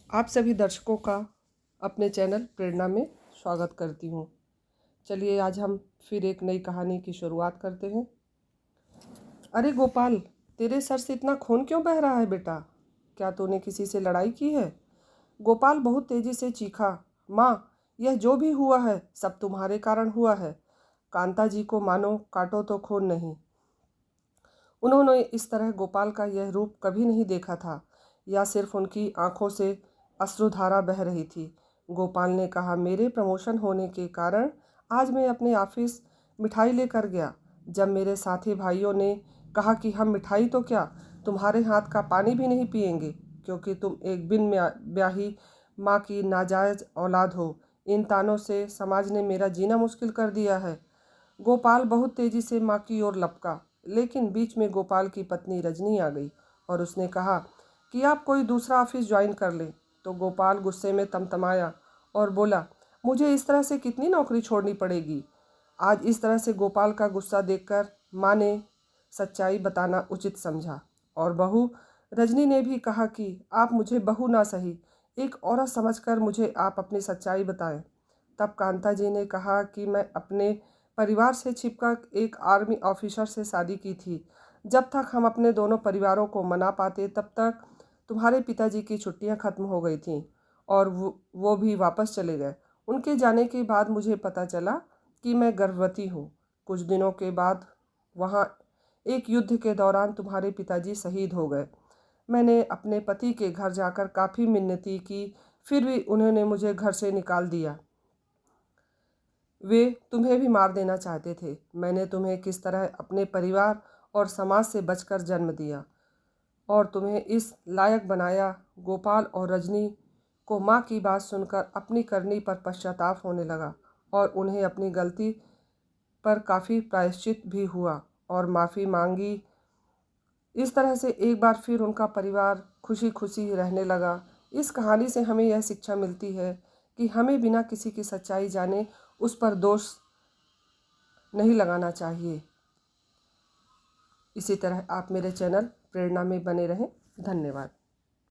आप सभी दर्शकों का अपने चैनल प्रेरणा में स्वागत करती हूँ। चलिए आज हम फिर एक नई कहानी की शुरुआत करते हैं। अरे गोपाल, तेरे सर से इतना खून क्यों बह रहा है बेटा? क्या तूने किसी से लड़ाई की है? गोपाल बहुत तेजी से चीखा। माँ, यह जो भी हुआ है सब तुम्हारे कारण हुआ है। कांता जी को मानो काटो तो खून नहीं। उन्होंने इस तरह गोपाल का यह रूप कभी नहीं देखा था, या सिर्फ उनकी आंखों से अश्रुधारा बह रही थी। गोपाल ने कहा, मेरे प्रमोशन होने के कारण आज मैं अपने ऑफिस मिठाई लेकर गया। जब मेरे साथी भाइयों ने कहा कि हम मिठाई तो क्या, तुम्हारे हाथ का पानी भी नहीं पिएंगे, क्योंकि तुम एक बिन ब्याही माँ की नाजायज औलाद हो। इन तानों से समाज ने मेरा जीना मुश्किल कर दिया है। गोपाल बहुत तेजी से माँ की ओर लपका, लेकिन बीच में गोपाल की पत्नी रजनी आ गई और उसने कहा कि आप कोई दूसरा ऑफिस ज्वाइन कर लें। तो गोपाल गुस्से में तमतमाया और बोला, मुझे इस तरह से कितनी नौकरी छोड़नी पड़ेगी? आज इस तरह से गोपाल का गुस्सा देखकर माँ ने सच्चाई बताना उचित समझा, और बहू रजनी ने भी कहा कि आप मुझे बहू ना सही, एक औरत समझकर मुझे आप अपनी सच्चाई बताएं। तब कांता जी ने कहा कि मैं अपने परिवार से छिपकर एक आर्मी ऑफिसर से शादी की थी। जब तक हम अपने दोनों परिवारों को मना पाते तब तक तुम्हारे पिताजी की छुट्टियां खत्म हो गई थीं और वो भी वापस चले गए। उनके जाने के बाद मुझे पता चला कि मैं गर्भवती हूँ। कुछ दिनों के बाद वहाँ एक युद्ध के दौरान तुम्हारे पिताजी शहीद हो गए। मैंने अपने पति के घर जाकर काफ़ी मिन्नती की, फिर भी उन्होंने मुझे घर से निकाल दिया। वे तुम्हें भी मार देना चाहते थे। मैंने तुम्हें किस तरह अपने परिवार और समाज से बचकर जन्म दिया और तुम्हें इस लायक बनाया। गोपाल और रजनी को माँ की बात सुनकर अपनी करनी पर पश्चाताप होने लगा और उन्हें अपनी गलती पर काफ़ी प्रायश्चित भी हुआ और माफ़ी मांगी। इस तरह से एक बार फिर उनका परिवार खुशी खुशी रहने लगा। इस कहानी से हमें यह शिक्षा मिलती है कि हमें बिना किसी की सच्चाई जाने उस पर दोष नहीं लगाना चाहिए। इसी तरह आप मेरे चैनल प्रेरणा में बने रहें। धन्यवाद।